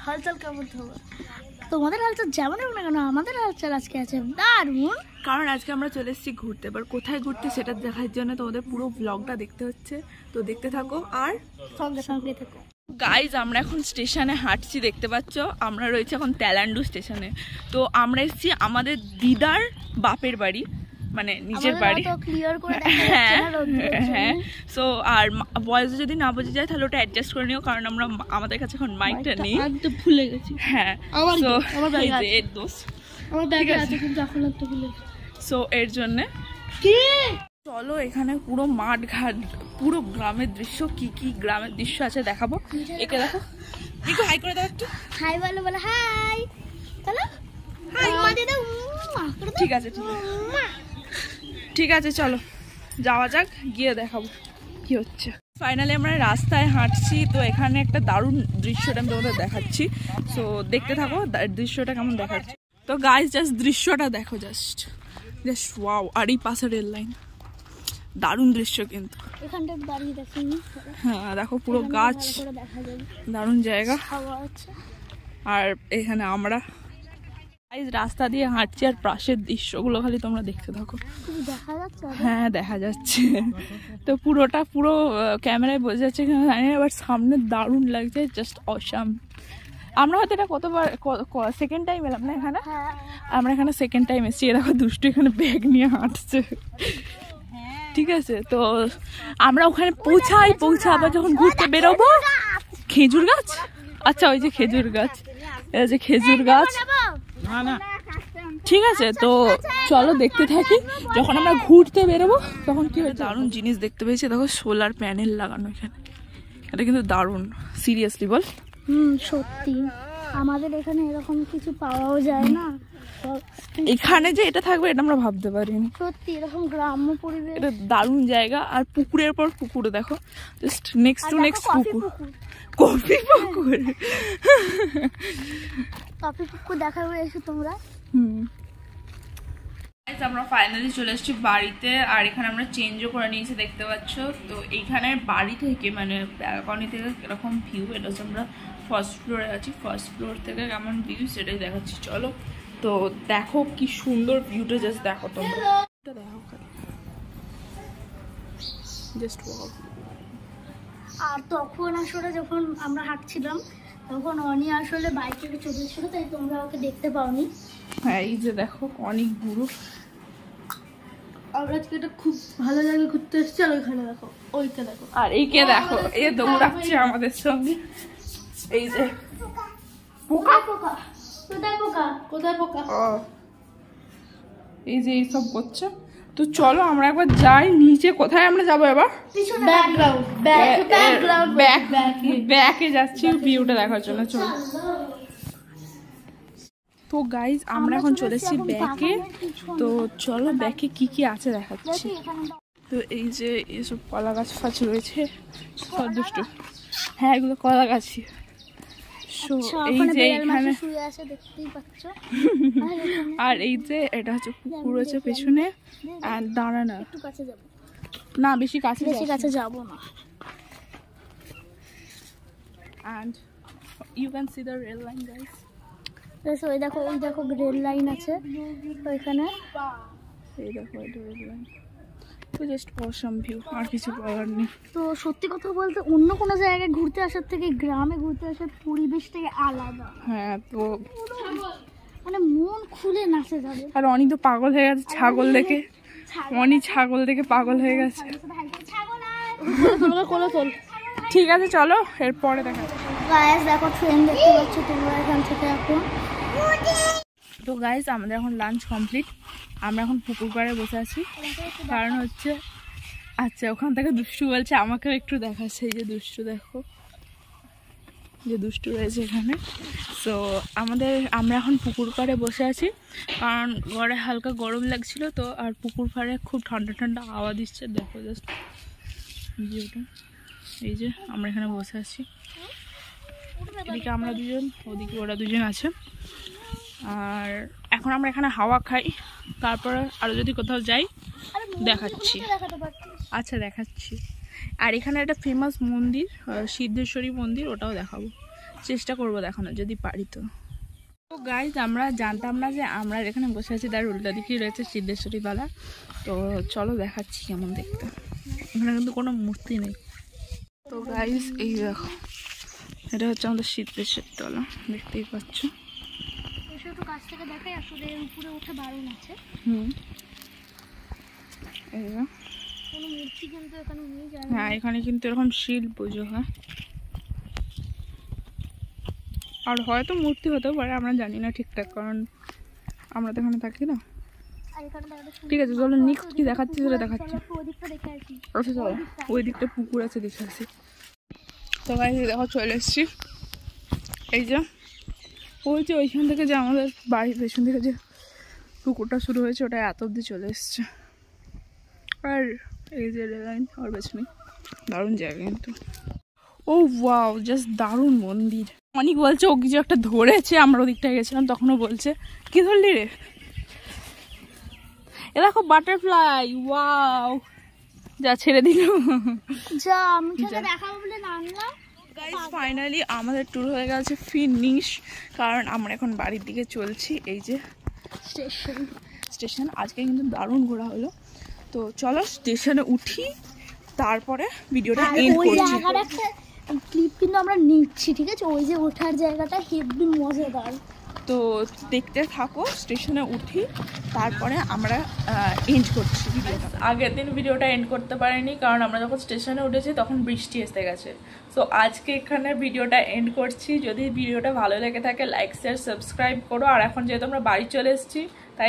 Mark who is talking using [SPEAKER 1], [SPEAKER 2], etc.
[SPEAKER 1] হালচাল কেমন হবে? তোমাদের হালচাল যেমন হোক না কেন, আমাদের হালচাল আজকে আছে দারুণ।
[SPEAKER 2] কারণ আজকে আমরা চলে এসেছি ঘুরতে, এবার কোথায় ঘুরতে সেটা দেখার জন্য তোমাদের পুরো ব্লগটা দেখতে হচ্ছে, তো দেখতে থাকো আর
[SPEAKER 1] সঙ্গে সঙ্গে থাকো।
[SPEAKER 2] গাইজ আমরা এখন স্টেশনে হাঁটছি, দেখতে পাচ্ছ আমরা রয়েছি এখন তেলান্ডু স্টেশনে। তো আমরা এসেছি আমাদের দিদার বাপের বাড়ি, মানে নিজের বাড়ি। হ্যাঁ হ্যাঁ। সো আর ভয়েস যদি না বোঝা যায় তাহলে ওটা অ্যাডজাস্ট করে নিও, কারণ আমরা আমাদের কাছে এখন মাইকটা নেই,
[SPEAKER 1] ভুলে গেছি।
[SPEAKER 2] হ্যাঁ সো এর জন্য চলো এখানে পুরো মাঠ ঘাট, পুরো গ্রামের দৃশ্য, কি কি গ্রামের দৃশ্য আছে দেখাবো। একে দেখো, দেখো হাই করে দাও একটু।
[SPEAKER 1] হাই বলো, বলো হাই। চলো
[SPEAKER 2] ঠিক আছে ঠিক আছে চলো যাওয়া যাক, গিয়ে দেখাবো কি হচ্ছে। ফাইনালি আমরা রাস্তায় হাঁটছি, তো এখানে একটা দারুণ দৃশ্যটা আমি তোমাদের দেখাচ্ছি, সো দেখতে থাকো দৃশ্যটা কেমন দেখাচ্ছি। তো গাইস জাস্ট দৃশ্যটা দেখো, জাস্ট ওয়াও। আর এই পাশে রেল লাইন, দারুণ দৃশ্য কিন্তু। হ্যাঁ দেখো পুরো গাছ, দারুণ জায়গা। আর এখানে আমরা রাস্তা দিয়ে হাঁটছি আর পাশের দৃশ্যগুলো খালি তোমরা দেখতে থাকো। হ্যাঁ দেখা যাচ্ছে, তো পুরোটা পুরো ক্যামেরায় বোঝা যাচ্ছে জানি না, বাট সামনে দারুণ লাগছে, জাস্ট অসাম। আমরা হয়তো এটা কতবার সেকেন্ড টাইম এলাম না এখানে, আমরা এখানে সেকেন্ড টাইম এসেছি। দেখো দুষ্টু এখানে ব্যাগ নিয়ে হাঁটছে, ঠিক আছে। তো আমরা ওখানে পৌঁছা আবার যখন ঘুরতে বেরোবো, খেজুর গাছ, আচ্ছা ওই যে খেজুর গাছ, এই যে খেজুর গাছ, না ঠিক আছে। তো চলো দেখতে থাকি, যখন আমরা ঘুরতে বেরোবো তখন কি হয়। দারুণ জিনিস দেখতে পেয়েছি, দেখো সোলার প্যানেল লাগানো এখানে, এটা কিন্তু দারুণ। সিরিয়াসলি বল?
[SPEAKER 1] সত্যি আমাদের এখানে এরকম কিছু পাওয়াও যায় না,
[SPEAKER 2] এখানে যে এটা থাকবে এটা আমরা ভাবতে পারিনি।
[SPEAKER 1] সত্যি এরকম গ্রাম্য পরিবেশ,
[SPEAKER 2] এটা দারুণ জায়গা। আর পুকুরের পর পুকুরে দেখো, জাস্ট নেক্সট টু নেক্সট পুকুর, কফি পুকুর,
[SPEAKER 1] কফি পুকুর দেখাবে এসে তোমরা।
[SPEAKER 2] আমরা ফাইনালি চলে এসেছি বাড়িতে, আর এখানে আমরা চেঞ্জও করে নিয়েছি দেখতে পাচ্ছ। তো এইখানে বাড়ি থেকে মানে ব্যালকনি থেকে এরকম ভিউ, এটা হচ্ছে আমরা ফার্স্ট ফ্লোরে আছি, ফার্স্ট ফ্লোর থেকে কেমন ভিউ সেটাই দেখাচ্ছি। চলো তো দেখো কি সুন্দর ভিউটা, জাস্ট দেখো তোমরা, দেখো খালি জাস্ট ওয়াও।
[SPEAKER 1] আর তখন আসলে যখন আমরা হাঁটছিলাম তখন অনি আসলে বাইক থেকে চলেছিল, তাই তোমরা ওকে দেখতে পাওনি।
[SPEAKER 2] হ্যাঁ এই যে দেখো অনেক বুড়ো।
[SPEAKER 1] আমরা আজকে এটা খুব ভালো জায়গায় ঘুরতে এসেছি, আর ওইখানে দেখো, ওইটা দেখো,
[SPEAKER 2] আর এইকে দেখো, এ দৌড়াচ্ছে আমাদের সঙ্গে। এই যে পোকা,
[SPEAKER 1] পোকা কোথায়, পোকা কোথায়, পোকা
[SPEAKER 2] এই যে এইসব করছে। তো চলো আমরা একবার যাই নিচে। কোথায় আমরা যাবো এবার? ব্যাকে যাচ্ছি ভিউটা দেখার জন্য। চলো তো গাইজ আমরা এখন চলে এসেছি ব্যাকে, তো চলো ব্যাকে কি কি আছে দেখাচ্ছি। তো এই যে এইসব কলা গাছ ফাছ রয়েছে, সব দুষ্টু। হ্যাঁ এগুলো কলা গাছই। এই যে এইখানে আর এই যে এটা হচ্ছে পুকুর রয়েছে পেছনে, আর দাঁড়ানো না বেশি কাছে
[SPEAKER 1] যাবো না।
[SPEAKER 2] and you can see the rail line guys.
[SPEAKER 1] ওই দেখো রেল লাইন আছে ওইখানে,
[SPEAKER 2] এই দেখো এটা রেল লাইন। তো জাস্ট অসাম ভিউ, আর কিছু বলার নেই।
[SPEAKER 1] তো সত্যি কথা বলতে অন্য কোনো জায়গায় ঘুরতে আসার থেকে গ্রামে ঘুরতে আসার পরিবেশটাই আলাদা।
[SPEAKER 2] হ্যাঁ তো
[SPEAKER 1] মানে মন খুলে নাচে যাবে।
[SPEAKER 2] আর অনি তো পাগল হয়ে গেছে ছাগল দেখে, অনি ছাগল দেখে পাগল হয়ে গেছে। ঠিক আছে চলো এরপরে দেখা যাবে।
[SPEAKER 1] গাইস দেখো ট্রেন দেখতে পাচ্ছ তোমরা এখান থেকে এখন।
[SPEAKER 2] তো গাইস আমাদের এখন লাঞ্চ কমপ্লিট, আমরা এখন পুকুর পাড়ে বসে আছি, কারণ হচ্ছে আচ্ছা ওখান থেকে দুষ্টু বলছে আমাকেও একটু দেখাচ্ছে। এই যে দুষ্টু দেখো, যে দুষ্টু রয়েছে এখানে। সো আমরা এখন পুকুর পাড়ে বসে আছি, কারণ ঘরে হালকা গরম লাগছিল তো, আর পুকুর পাড়ে খুব ঠান্ডা ঠান্ডা হাওয়া দিচ্ছে। দেখো জাস্ট ভিউটা, এই যে আমরা এখানে বসে আছি, এদিকে আমরা দুজন, ওদিকে ওরা দুজন আছে। আর এখন আমরা এখানে হাওয়া খাই, তারপরে আরও যদি কোথাও যাই দেখাচ্ছি। আচ্ছা দেখাচ্ছি। আর এখানে একটা ফেমাস মন্দির সিদ্ধেশ্বরী মন্দির, ওটাও দেখাবো। চেষ্টা করবো দেখানো যদি পারি। তো গাইজ আমরা জানতাম না যে আমরা এখানে বসে আছি, তার উল্টা দিকেই রয়েছে সিদ্ধেশ্বরী তলা। তো চলো দেখাচ্ছি কেমন দেখতে। এখানে কিন্তু কোনো মূর্তি নেই। তো গাইজ এই দেখো, এটা হচ্ছে আমাদের সিদ্ধেশ্বরী তলা, দেখতেই পাচ্ছ।
[SPEAKER 1] একটু কাছ থেকে দেখাই, আসলে উপরে উঠে বারণ আছে।
[SPEAKER 2] এই
[SPEAKER 1] কোনো মূর্তি কিন্তু এখানে নেই।
[SPEAKER 2] হ্যাঁ, এখানে কিন্তু এরকম শিল পুজো হয়, আর হয়তো মূর্তি হতেও পারে, আমরা জানি না ঠিকঠাক, কারণ আমরা তো এখানে থাকি না। ঠিক আছে চলো, নেক্সট কি দেখাচ্ছি সেটা দেখাচ্ছি। আচ্ছা চলো, ওই দিকটা পুকুর আছে, দেখে আসি। তো গাইস দেখো চলে এসছি। এই যে ওই যে ওইখান থেকে যে আমাদের বাড়ির পেছন থেকে যে পুকুরটা শুরু হয়েছে, ওটা এত অব্দি চলে এসছে। আর এই যে রেল লাইন আর পেছনে, দারুণ জায়গা কিন্তু। ও ওয়াও, জাস্ট দারুণ মন্দির। অনেক বলছে ও কিছু একটা ধরেছে, আমরা ওদিকটায় গেছিলাম তখনও বলছে কি ধরলি রে। এ দেখো বাটারফ্লাই, ওয়াও, যা ছেড়ে দিল,
[SPEAKER 1] যা আমি দেখাবো বলে নামলাম।
[SPEAKER 2] গাইস ফাইনালি আমাদের ট্যুর হয়ে গেছে ফিনিশ, কারণ আমরা এখন বাড়ির দিকে চলছি। এই যে স্টেশন আজকে কিন্তু দারুণ ঘোরা হলো। তো চলো স্টেশনে উঠি, তারপরে ভিডিওটা এন্ড করছি।
[SPEAKER 1] ক্লিপ কিন্তু আমরা নিচ্ছি, ঠিক আছে? ওই যে ওঠার জায়গাটা হেভি মজাদার।
[SPEAKER 2] তো দেখতে থাকো, স্টেশনে উঠি তারপরে আমরা এন্ড করছি ভিডিওটা। আগের দিন ভিডিওটা এন্ড করতে পারিনি, কারণ আমরা যখন স্টেশনে উঠেছি তখন বৃষ্টি এসে গেছে। তো আজকে এখানে ভিডিওটা এন্ড করছি। যদি ভিডিওটা ভালো লেগে থাকে লাইক শেয়ার সাবস্ক্রাইব করো। আর এখন যেহেতু আমরা বাড়ি চলে এসেছি, তাই